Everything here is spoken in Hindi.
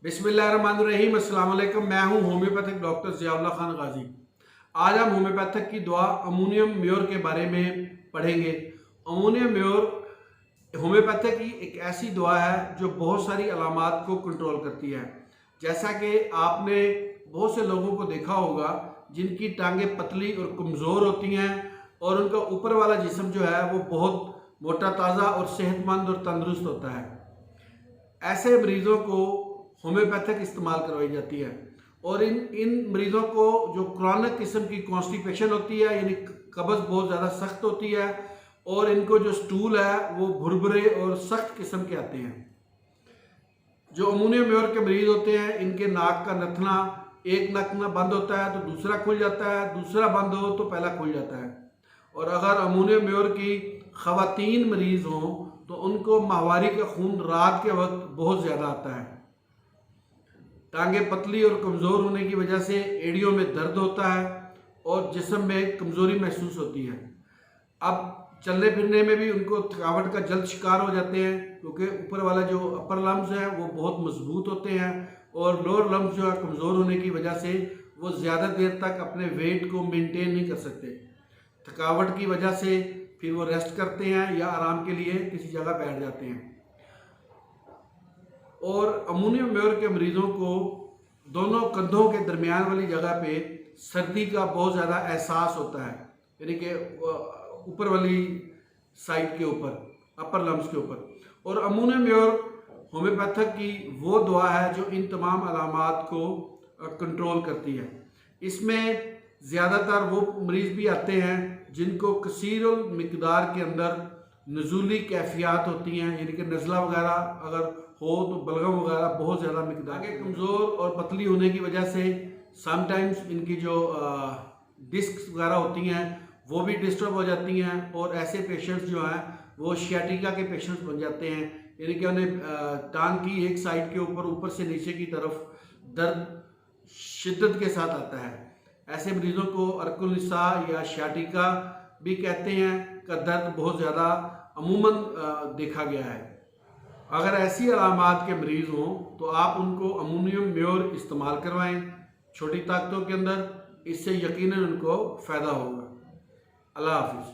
बिस्मिल्लाहिर्रहमानिर्रहीम, अस्सलाम वालेकुम। मैं हूं होम्योपैथिक डॉक्टर ज़ियाउल्लाह खान गाजी। आज हम होम्योपैथिक की दवा अमोनियम म्योर के बारे में पढ़ेंगे। अमोनियम म्योर होम्योपैथिक की एक ऐसी दवा है जो बहुत सारी अलामात को कंट्रोल करती है। जैसा कि आपने बहुत से लोगों को देखा होगा जिनकी टांगें पतली और कमज़ोर होती हैं और उनका ऊपर वाला जिस्म जो है वो बहुत मोटा ताज़ा और सेहतमंद और तंदुरुस्त होता है। ऐसे मरीज़ों को होम्योपैथिक इस्तेमाल करवाई जाती है और इन मरीज़ों को जो क्रॉनिक किस्म की कॉन्स्टिपेशन होती है, यानी कब्ज़ बहुत ज़्यादा सख्त होती है और इनको जो स्टूल है वो भुरभुरे और सख्त किस्म के आते हैं। जो अमोनियम म्योर के मरीज़ होते हैं इनके नाक का नथना, एक नथना बंद होता है तो दूसरा खुल जाता है, दूसरा बंद हो तो पहला खुल जाता है। और अगर अमोनियम म्योर की ख़वातीन मरीज़ हों तो उनको माहवारी का खून रात के वक्त बहुत ज़्यादा आता है। टांगें पतली और कमज़ोर होने की वजह से एड़ियों में दर्द होता है और जिस्म में कमज़ोरी महसूस होती है। अब चलने फिरने में भी उनको थकावट का जल्द शिकार हो जाते हैं क्योंकि ऊपर वाला जो अपर लम्स है वो बहुत मजबूत होते हैं और लोअर लम्स जो है कमज़ोर होने की वजह से वो ज़्यादा देर तक अपने वेट को मेंटेन नहीं कर सकते। थकावट की वजह से फिर वो रेस्ट करते हैं या आराम के लिए किसी जगह बैठ जाते हैं। और अमोनियम म्योर के मरीज़ों को दोनों कंधों के दरमियान वाली जगह पे सर्दी का बहुत ज़्यादा एहसास होता है, यानी कि ऊपर वाली साइड के ऊपर, अपर लम्स के ऊपर। और अमोनियम म्योर होम्योपैथिक की वो दवा है जो इन तमाम अलामात को कंट्रोल करती है। इसमें ज़्यादातर वो मरीज़ भी आते हैं जिनको कसीर मिकदार के अंदर नज़ूली कैफियत होती हैं, यानी कि नज़ला वगैरह अगर हो तो बलगम वगैरह बहुत ज़्यादा मिकदार के कमज़ोर और पतली होने की वजह से समटाइम्स इनकी जो डिस्क वगैरह होती हैं वो भी डिस्टर्ब हो जाती हैं और ऐसे पेशेंट्स जो हैं वो शियाटिका के पेशेंट्स बन जाते हैं, यानी कि उन्हें टांग की एक साइड के ऊपर से नीचे की तरफ दर्द शिद्दत के साथ आता है। ऐसे मरीज़ों को अर्कुल निसा या शियाटिका भी कहते हैं का दर्द बहुत ज़्यादा अमूमन देखा गया है। अगर ऐसी अलामात के मरीज़ हों तो आप उनको अमोनियम म्योर इस्तेमाल करवाएं छोटी ताकतों के अंदर, इससे यकीनन उनको फ़ायदा होगा। अल्लाह हाफिज़।